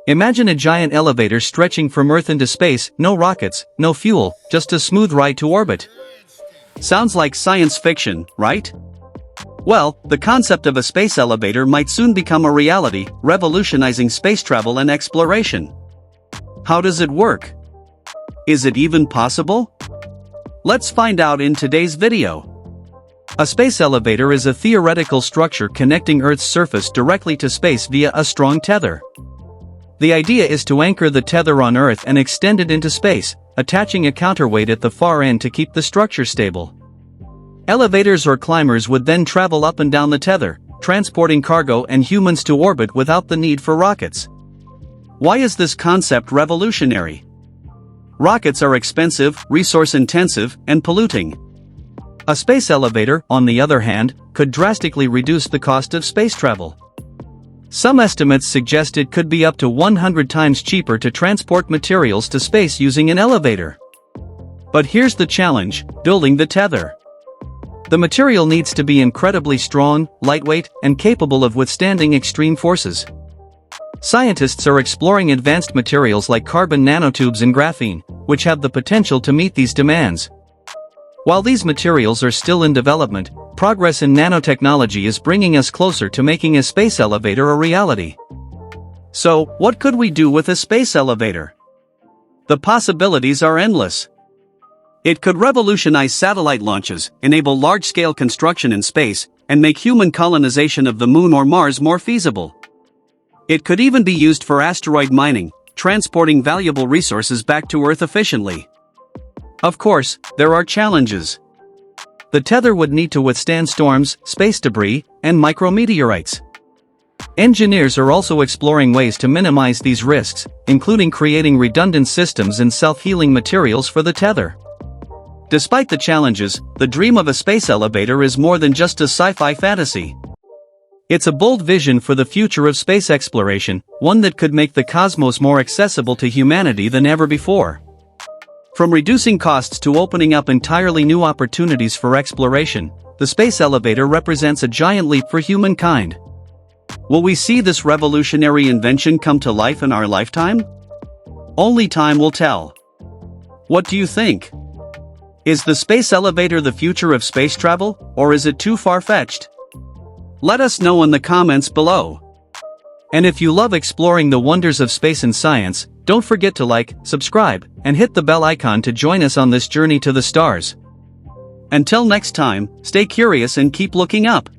Imagine a giant elevator stretching from Earth into space, no rockets, no fuel, just a smooth ride to orbit. Sounds like science fiction, right? Well, the concept of a space elevator might soon become a reality, revolutionizing space travel and exploration. How does it work? Is it even possible? Let's find out in today's video. A space elevator is a theoretical structure connecting Earth's surface directly to space via a strong tether. The idea is to anchor the tether on Earth and extend it into space, attaching a counterweight at the far end to keep the structure stable. Elevators or climbers would then travel up and down the tether, transporting cargo and humans to orbit without the need for rockets. Why is this concept revolutionary? Rockets are expensive, resource-intensive, and polluting. A space elevator, on the other hand, could drastically reduce the cost of space travel. Some estimates suggest it could be up to 100 times cheaper to transport materials to space using an elevator. But here's the challenge: building the tether. The material needs to be incredibly strong, lightweight, and capable of withstanding extreme forces. Scientists are exploring advanced materials like carbon nanotubes and graphene, which have the potential to meet these demands. While these materials are still in development, progress in nanotechnology is bringing us closer to making a space elevator a reality. So, what could we do with a space elevator? The possibilities are endless. It could revolutionize satellite launches, enable large-scale construction in space, and make human colonization of the Moon or Mars more feasible. It could even be used for asteroid mining, transporting valuable resources back to Earth efficiently. Of course, there are challenges. The tether would need to withstand storms, space debris, and micrometeorites. Engineers are also exploring ways to minimize these risks, including creating redundant systems and self-healing materials for the tether. Despite the challenges, the dream of a space elevator is more than just a sci-fi fantasy. It's a bold vision for the future of space exploration, one that could make the cosmos more accessible to humanity than ever before. From reducing costs to opening up entirely new opportunities for exploration, the space elevator represents a giant leap for humankind. Will we see this revolutionary invention come to life in our lifetime? Only time will tell. What do you think? Is the space elevator the future of space travel, or is it too far-fetched? Let us know in the comments below. And if you love exploring the wonders of space and science, don't forget to like, subscribe, and hit the bell icon to join us on this journey to the stars. Until next time, stay curious and keep looking up.